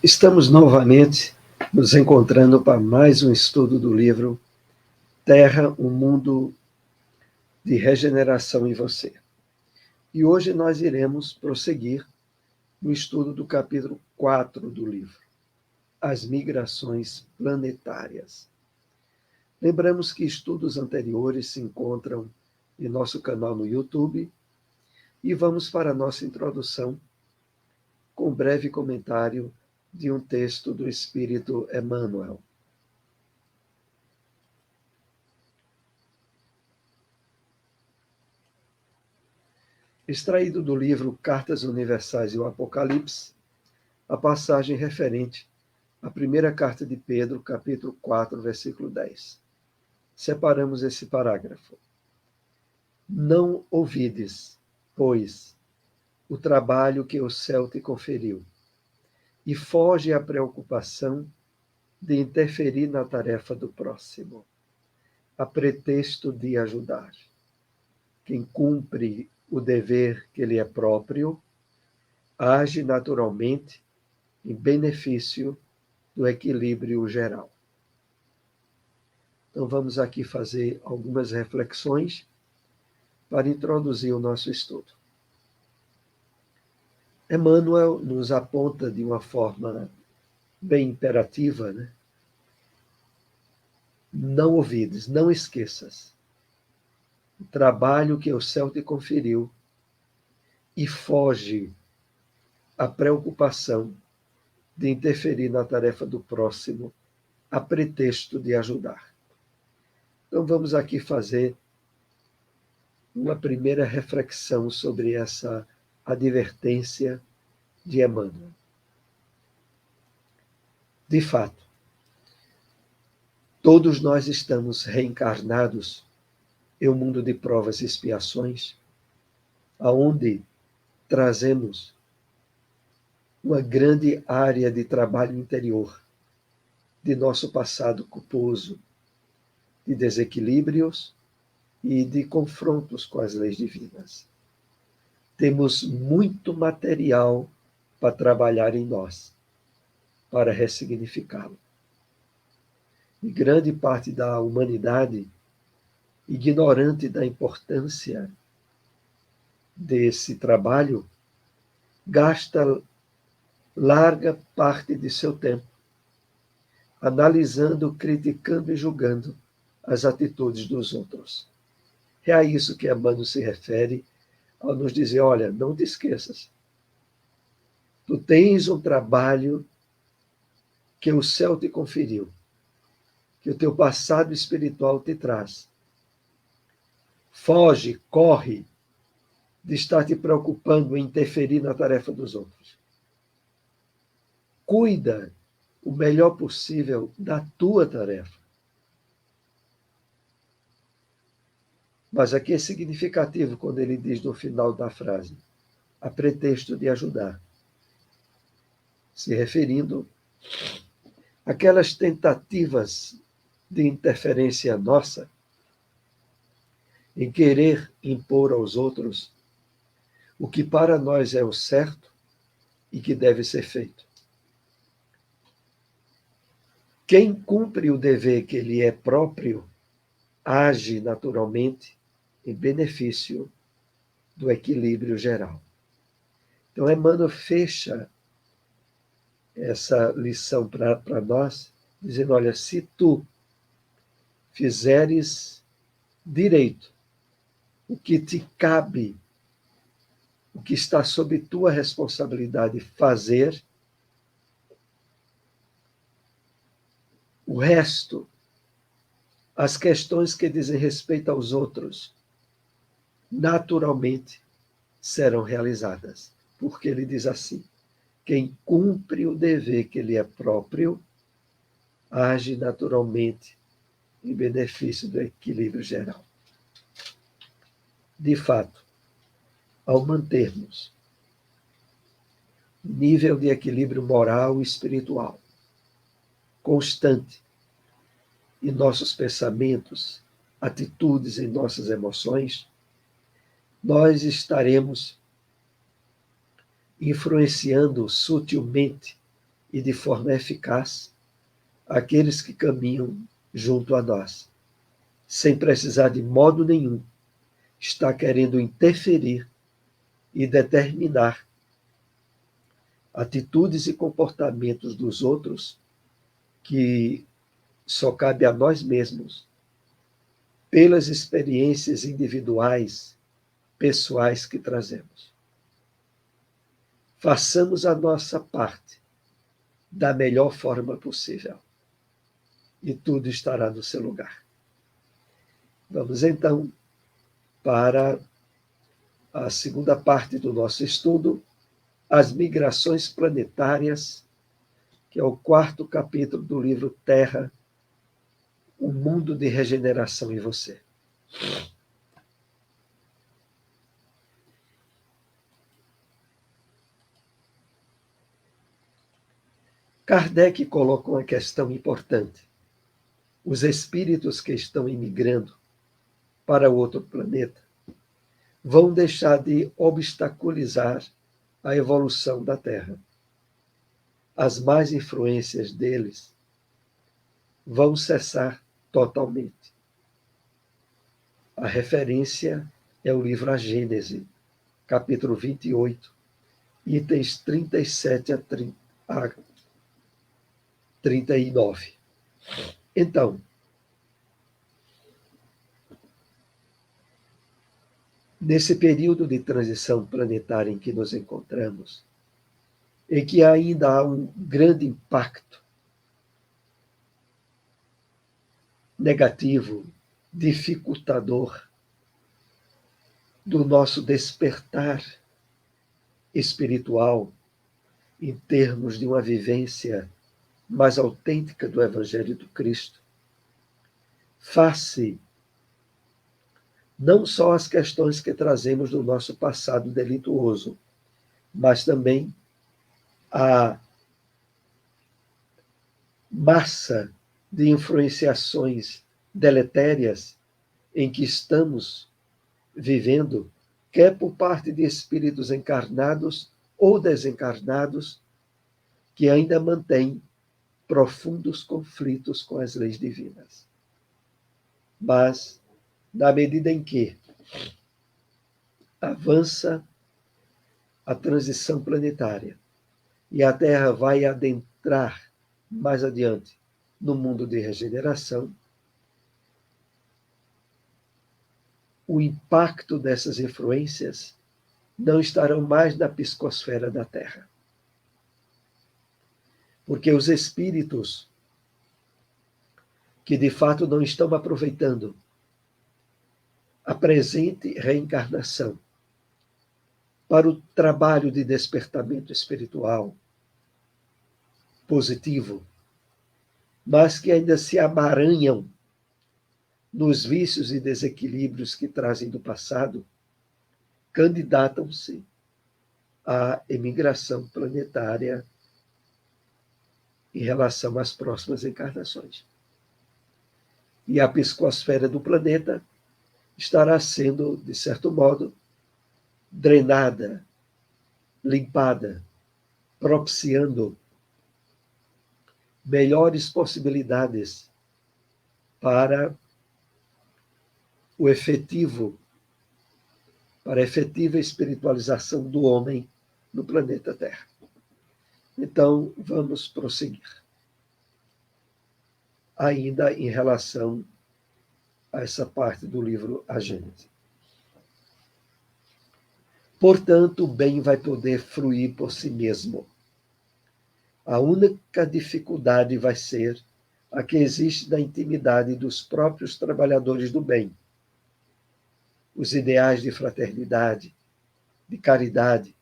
Estamos novamente nos encontrando para mais um estudo do livro Terra, um mundo de regeneração em você. E hoje nós iremos prosseguir no estudo do capítulo 4 do livro, As Migrações Planetárias. Lembramos que estudos anteriores se encontram em nosso canal no YouTube e vamos para a nossa introdução com um breve comentário de um texto do Espírito Emmanuel. Extraído do livro Cartas Universais e o Apocalipse, a passagem referente à primeira carta de Pedro, capítulo 4, versículo 10. Separamos esse parágrafo. Não ouvides, pois, o trabalho que o céu te conferiu, e foge à preocupação de interferir na tarefa do próximo, a pretexto de ajudar. Quem cumpre o dever que lhe é próprio, age naturalmente em benefício do equilíbrio geral. Então, vamos aqui fazer algumas reflexões para introduzir o nosso estudo. Emmanuel nos aponta de uma forma bem imperativa, né? Não ouvides, não esqueças o trabalho que o céu te conferiu e foge à preocupação de interferir na tarefa do próximo a pretexto de ajudar. Então, vamos aqui fazer uma primeira reflexão sobre essa advertência de Emmanuel. De fato, todos nós estamos reencarnados em um mundo de provas e expiações, aonde trazemos uma grande área de trabalho interior de nosso passado culposo, de desequilíbrios e de confrontos com as leis divinas. Temos muito material para trabalhar em nós, para ressignificá-lo. E grande parte da humanidade, ignorante da importância desse trabalho, gasta larga parte de seu tempo analisando, criticando e julgando as atitudes dos outros. É a isso que Emmanuel se refere ao nos dizer, olha, não te esqueças. Tu tens um trabalho que o céu te conferiu, que o teu passado espiritual te traz. Foge, corre de estar te preocupando em interferir na tarefa dos outros. Cuida o melhor possível da tua tarefa. Mas aqui é significativo quando ele diz no final da frase, a pretexto de ajudar, se referindo àquelas tentativas de interferência nossa em querer impor aos outros o que para nós é o certo e que deve ser feito. Quem cumpre o dever que lhe é próprio, age naturalmente em benefício do equilíbrio geral. Então, Emmanuel fecha essa lição para nós, dizendo, olha, se tu fizeres direito o que te cabe, o que está sob tua responsabilidade fazer, o resto, as questões que dizem respeito aos outros, naturalmente serão realizadas. Porque ele diz assim, quem cumpre o dever que lhe é próprio, age naturalmente em benefício do equilíbrio geral. De fato, ao mantermos o nível de equilíbrio moral e espiritual constante em nossos pensamentos, atitudes, em nossas emoções, nós estaremos influenciando sutilmente e de forma eficaz aqueles que caminham junto a nós, sem precisar de modo nenhum estar querendo interferir e determinar atitudes e comportamentos dos outros que só cabe a nós mesmos, pelas experiências individuais, pessoais que trazemos. Façamos a nossa parte da melhor forma possível e tudo estará no seu lugar. Vamos então para a segunda parte do nosso estudo, as migrações planetárias, que é o 4º capítulo do livro Terra, o mundo de regeneração em você. Kardec coloca uma questão importante. Os espíritos que estão imigrando para outro planeta vão deixar de obstaculizar a evolução da Terra. As más influências deles vão cessar totalmente. A referência é o livro A Gênese, capítulo 28, itens 37 a 39. Então, nesse período de transição planetária em que nos encontramos, em que ainda há um grande impacto negativo, dificultador do nosso despertar espiritual, em termos de uma vivência mais autêntica do Evangelho do Cristo, face não só às questões que trazemos do nosso passado delituoso, mas também à massa de influenciações deletérias em que estamos vivendo, quer por parte de espíritos encarnados ou desencarnados, que ainda mantêm profundos conflitos com as leis divinas. Mas, na medida em que avança a transição planetária e a Terra vai adentrar mais adiante no mundo de regeneração, o impacto dessas influências não estarão mais na psicosfera da Terra. Porque os espíritos que de fato não estão aproveitando a presente reencarnação para o trabalho de despertamento espiritual positivo, mas que ainda se amaranham nos vícios e desequilíbrios que trazem do passado, candidatam-se à emigração planetária em relação às próximas encarnações. E a psicosfera do planeta estará sendo, de certo modo, drenada, limpada, propiciando melhores possibilidades para a efetiva espiritualização do homem no planeta Terra. Então, vamos prosseguir. Ainda em relação a essa parte do livro A Gênese. Portanto, o bem vai poder fluir por si mesmo. A única dificuldade vai ser a que existe na intimidade dos próprios trabalhadores do bem. Os ideais de fraternidade, de caridade,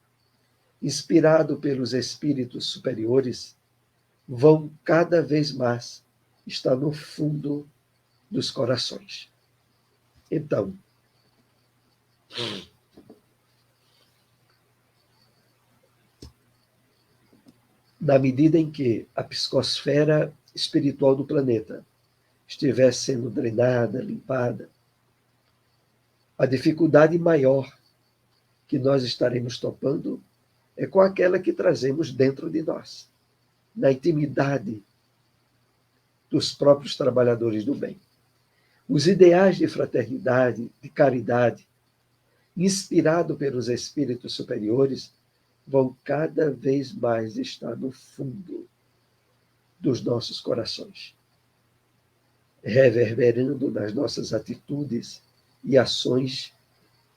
inspirado pelos espíritos superiores, vão cada vez mais estar no fundo dos corações. Então, na medida em que a psicosfera espiritual do planeta estiver sendo drenada, limpada, a dificuldade maior que nós estaremos topando é com aquela que trazemos dentro de nós. na intimidade dos próprios trabalhadores do bem. Os ideais de fraternidade, de caridade, inspirado pelos espíritos superiores, vão cada vez mais estar no fundo dos nossos corações, reverberando nas nossas atitudes e ações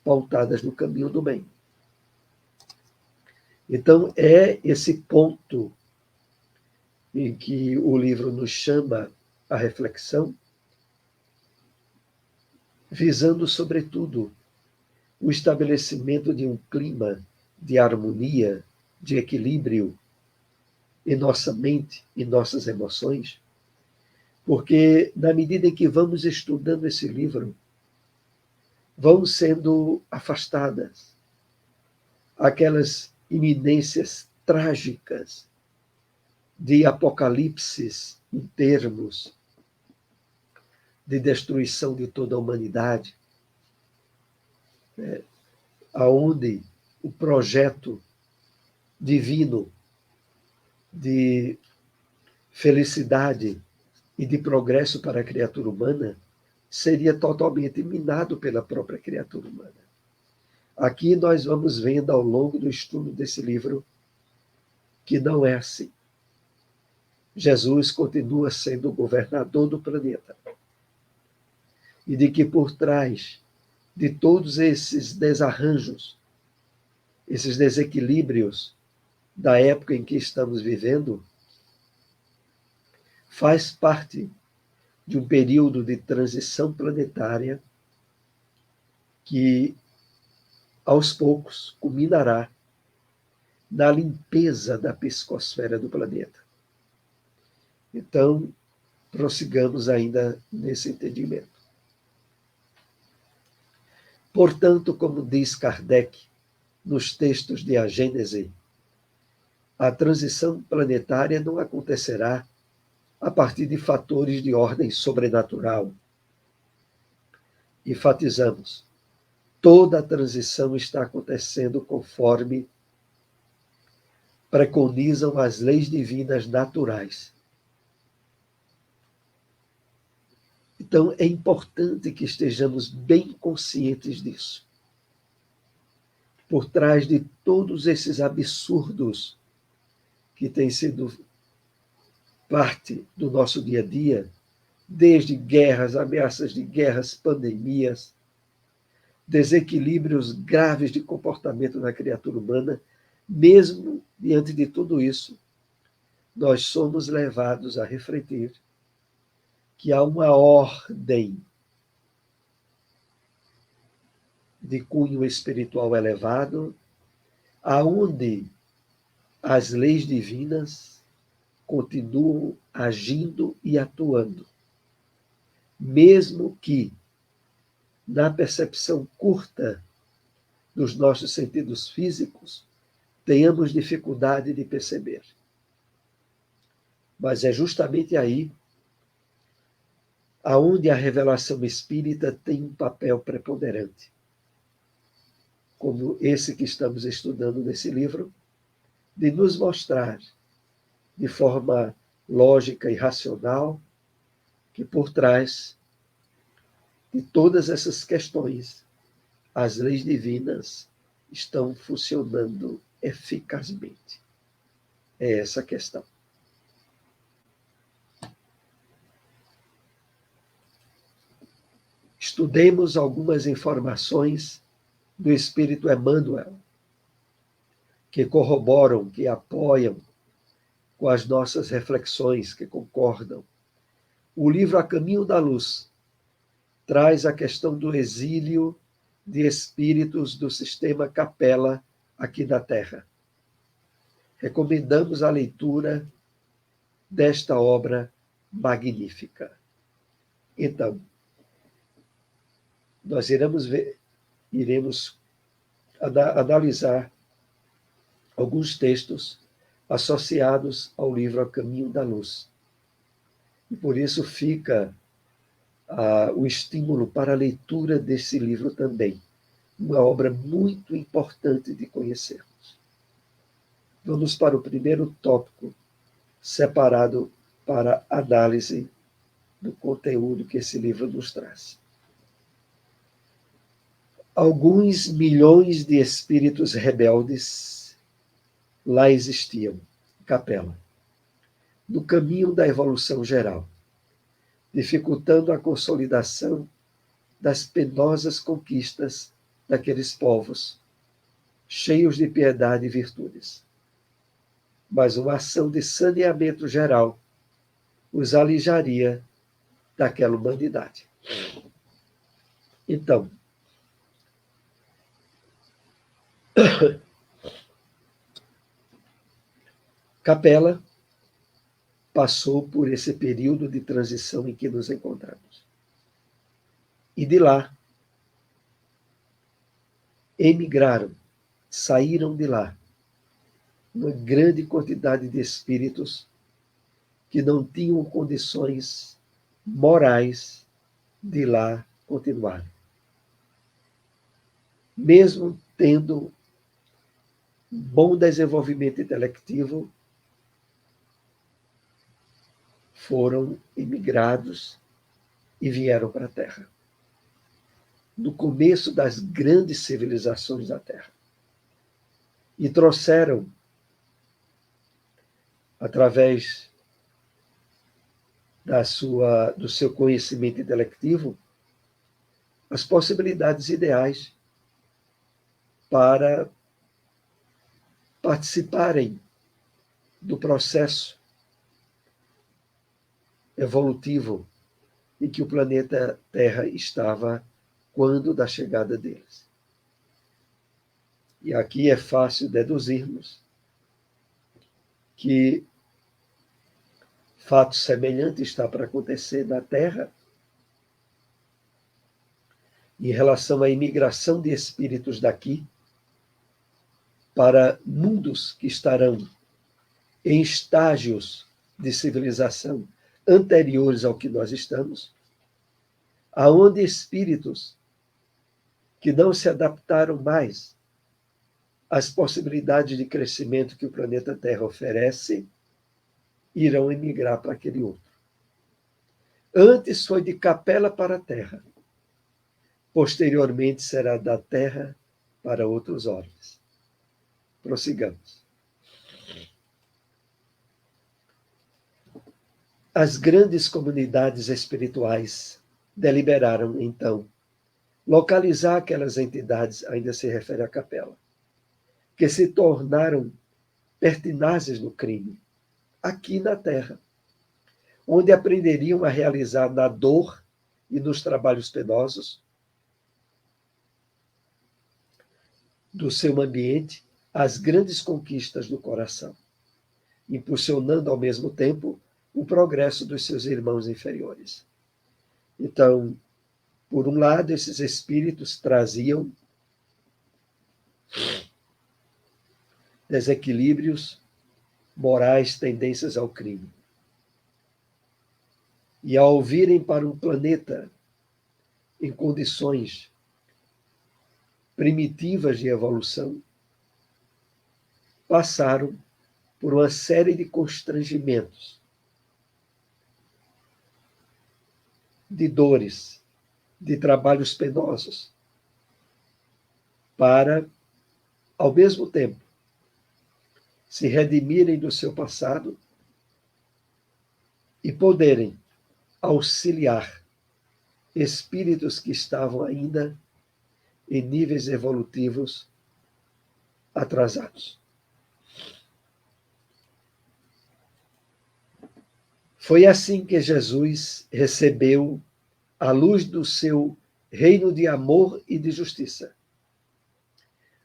pautadas no caminho do bem. Então, é esse ponto em que o livro nos chama à reflexão, visando, sobretudo, o estabelecimento de um clima de harmonia, de equilíbrio em nossa mente e nossas emoções, porque, na medida em que vamos estudando esse livro, vão sendo afastadas aquelas iminências trágicas de apocalipses em termos de destruição de toda a humanidade, aonde o projeto divino de felicidade e de progresso para a criatura humana seria totalmente minado pela própria criatura humana. Aqui nós vamos vendo ao longo do estudo desse livro que não é assim. Jesus continua sendo o governador do planeta. E de que por trás de todos esses desarranjos, esses desequilíbrios da época em que estamos vivendo, faz parte de um período de transição planetária que, aos poucos, culminará na limpeza da psicosfera do planeta. Então, prossigamos ainda nesse entendimento. Portanto, como diz Kardec nos textos de A Gênese, a transição planetária não acontecerá a partir de fatores de ordem sobrenatural. Enfatizamos, toda a transição está acontecendo conforme preconizam as leis divinas naturais. Então, é importante que estejamos bem conscientes disso. Por trás de todos esses absurdos que têm sido parte do nosso dia a dia, desde guerras, ameaças de guerras, pandemias, desequilíbrios graves de comportamento na criatura humana, mesmo diante de tudo isso, nós somos levados a refletir que há uma ordem de cunho espiritual elevado, aonde as leis divinas continuam agindo e atuando, mesmo que, na percepção curta dos nossos sentidos físicos, tenhamos dificuldade de perceber. Mas é justamente aí aonde a revelação espírita tem um papel preponderante, como esse que estamos estudando nesse livro, de nos mostrar de forma lógica e racional que por trás de todas essas questões as leis divinas estão funcionando eficazmente. É essa a questão. Estudemos algumas informações do Espírito Emmanuel, que corroboram, que apoiam com as nossas reflexões, que concordam. O livro A Caminho da Luz traz a questão do exílio de espíritos do sistema Capela aqui na Terra. Recomendamos a leitura desta obra magnífica. Então, nós iremos analisar alguns textos associados ao livro A Caminho da Luz. E por isso fica o estímulo para a leitura desse livro também. Uma obra muito importante de conhecermos. Vamos para o primeiro tópico, separado para análise do conteúdo que esse livro nos traz. Alguns milhões de espíritos rebeldes lá existiam, Capela, no caminho da evolução geral, dificultando a consolidação das penosas conquistas daqueles povos, cheios de piedade e virtudes. Mas uma ação de saneamento geral os alijaria daquela humanidade. Então, Capela passou por esse período de transição em que nos encontramos. E de lá, emigraram, saíram de lá, uma grande quantidade de espíritos que não tinham condições morais de lá continuar. Mesmo tendo bom desenvolvimento intelectivo, foram imigrados e vieram para a Terra. No começo das grandes civilizações da Terra. E trouxeram, através do seu conhecimento intelectivo, as possibilidades ideais para participarem do processo evolutivo em que o planeta Terra estava quando da chegada deles. E aqui é fácil deduzirmos que fato semelhante está para acontecer na Terra em relação à imigração de espíritos daqui para mundos que estarão em estágios de civilização anteriores ao que nós estamos, aonde espíritos que não se adaptaram mais às possibilidades de crescimento que o planeta Terra oferece, irão emigrar para aquele outro. Antes foi de Capela para a Terra. Posteriormente será da Terra para outros orbes. Prossigamos. As grandes comunidades espirituais deliberaram, então, localizar aquelas entidades, ainda se refere à Capela, que se tornaram pertinazes no crime, aqui na Terra, onde aprenderiam a realizar na dor e nos trabalhos penosos do seu ambiente as grandes conquistas do coração, impulsionando ao mesmo tempo o progresso dos seus irmãos inferiores. Então, por um lado, esses espíritos traziam desequilíbrios morais, tendências ao crime. E ao virem para um planeta em condições primitivas de evolução, passaram por uma série de constrangimentos, de dores, de trabalhos penosos, para, ao mesmo tempo, se redimirem do seu passado e poderem auxiliar espíritos que estavam ainda em níveis evolutivos atrasados. Foi assim que Jesus recebeu a luz do seu reino de amor e de justiça.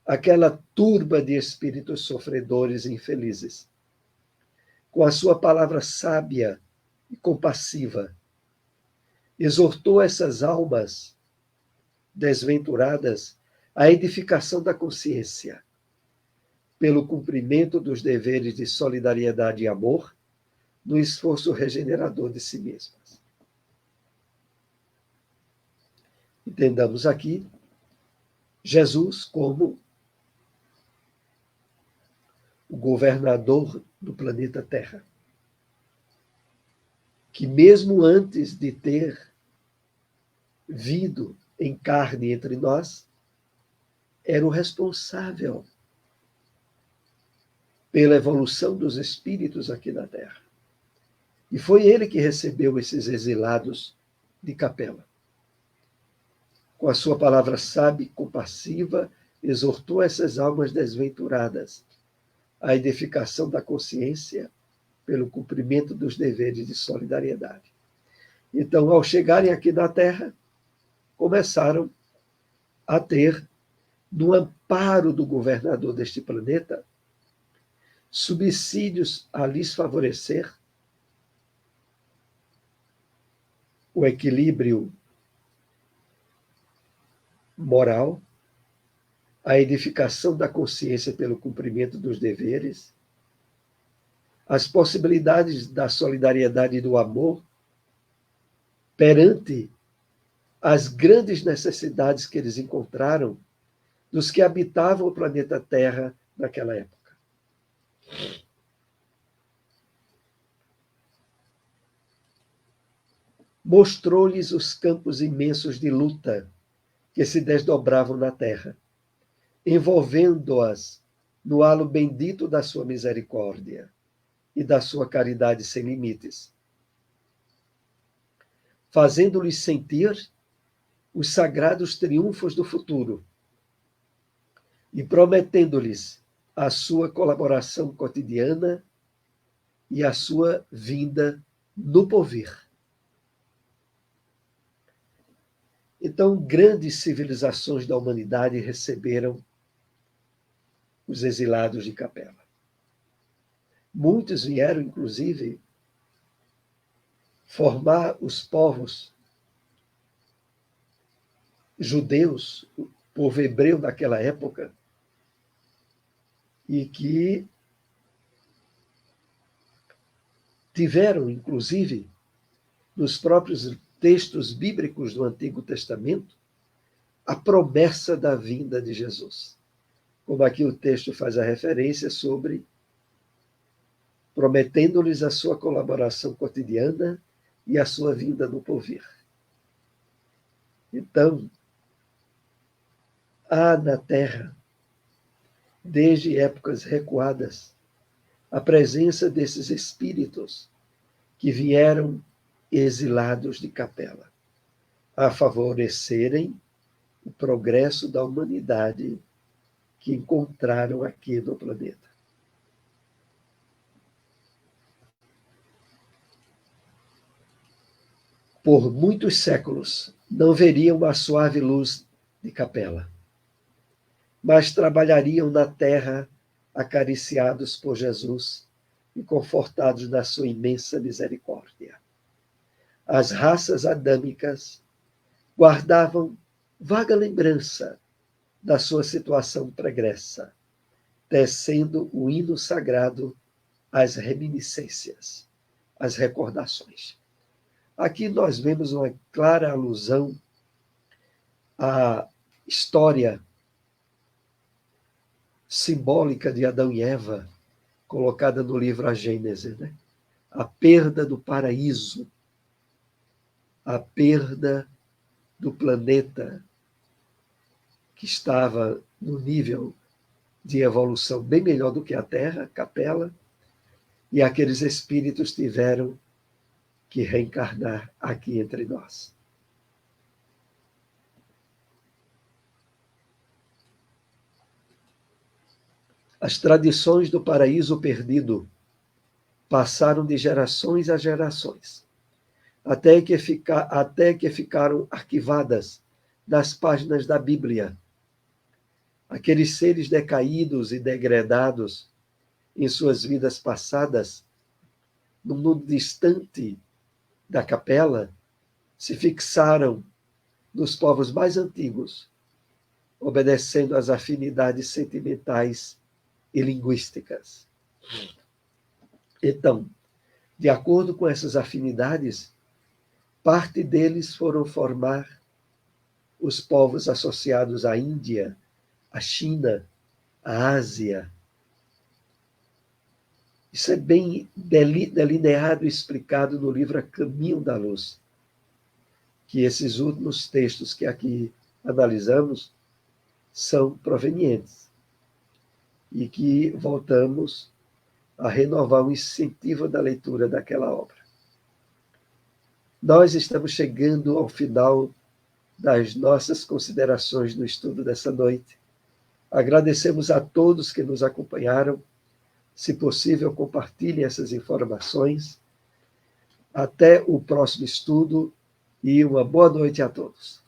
Aquela turba de espíritos sofredores e infelizes, com a sua palavra sábia e compassiva, exortou essas almas desventuradas à edificação da consciência, pelo cumprimento dos deveres de solidariedade e amor, no esforço regenerador de si mesmas. Entendamos aqui Jesus como o governador do planeta Terra, que mesmo antes de ter vindo em carne entre nós, era o responsável pela evolução dos espíritos aqui na Terra. E foi ele que recebeu esses exilados de Capela. Com a sua palavra sábia e compassiva, exortou essas almas desventuradas à edificação da consciência pelo cumprimento dos deveres de solidariedade. Então, ao chegarem aqui na Terra, começaram a ter, no amparo do governador deste planeta, subsídios a lhes favorecer o equilíbrio moral, a edificação da consciência pelo cumprimento dos deveres, as possibilidades da solidariedade e do amor perante as grandes necessidades que eles encontraram dos que habitavam o planeta Terra naquela época. Mostrou-lhes os campos imensos de luta que se desdobravam na terra, envolvendo-as no halo bendito da sua misericórdia e da sua caridade sem limites, fazendo-lhes sentir os sagrados triunfos do futuro e prometendo-lhes a sua colaboração cotidiana e a sua vinda no porvir. Então, grandes civilizações da humanidade receberam os exilados de Capela. Muitos vieram, inclusive, formar os povos judeus, o povo hebreu daquela época, e que tiveram, inclusive, nos próprios textos bíblicos do Antigo Testamento, a promessa da vinda de Jesus. Como aqui o texto faz a referência sobre prometendo-lhes a sua colaboração cotidiana e a sua vinda no porvir. Então, há na Terra, desde épocas recuadas, a presença desses espíritos que vieram exilados de Capela, a favorecerem o progresso da humanidade que encontraram aqui no planeta. Por muitos séculos não veriam a suave luz de Capela, mas trabalhariam na terra acariciados por Jesus e confortados na sua imensa misericórdia. As raças adâmicas guardavam vaga lembrança da sua situação pregressa, tecendo o hino sagrado às reminiscências, às recordações. Aqui nós vemos uma clara alusão à história simbólica de Adão e Eva, colocada no livro A Gênese, né? A perda do paraíso, a perda do planeta que estava no nível de evolução bem melhor do que a Terra, Capela, e aqueles espíritos tiveram que reencarnar aqui entre nós. As tradições do paraíso perdido passaram de gerações a gerações, até que ficaram arquivadas nas páginas da Bíblia. Aqueles seres decaídos e degradados em suas vidas passadas, no mundo distante da Capela, se fixaram nos povos mais antigos, obedecendo às afinidades sentimentais e linguísticas. Então, de acordo com essas afinidades, parte deles foram formar os povos associados à Índia, à China, à Ásia. Isso é bem delineado e explicado no livro A Caminho da Luz, que esses últimos textos que aqui analisamos são provenientes e que voltamos a renovar o incentivo da leitura daquela obra. Nós estamos chegando ao final das nossas considerações no estudo dessa noite. Agradecemos a todos que nos acompanharam. Se possível, compartilhem essas informações. Até o próximo estudo e uma boa noite a todos.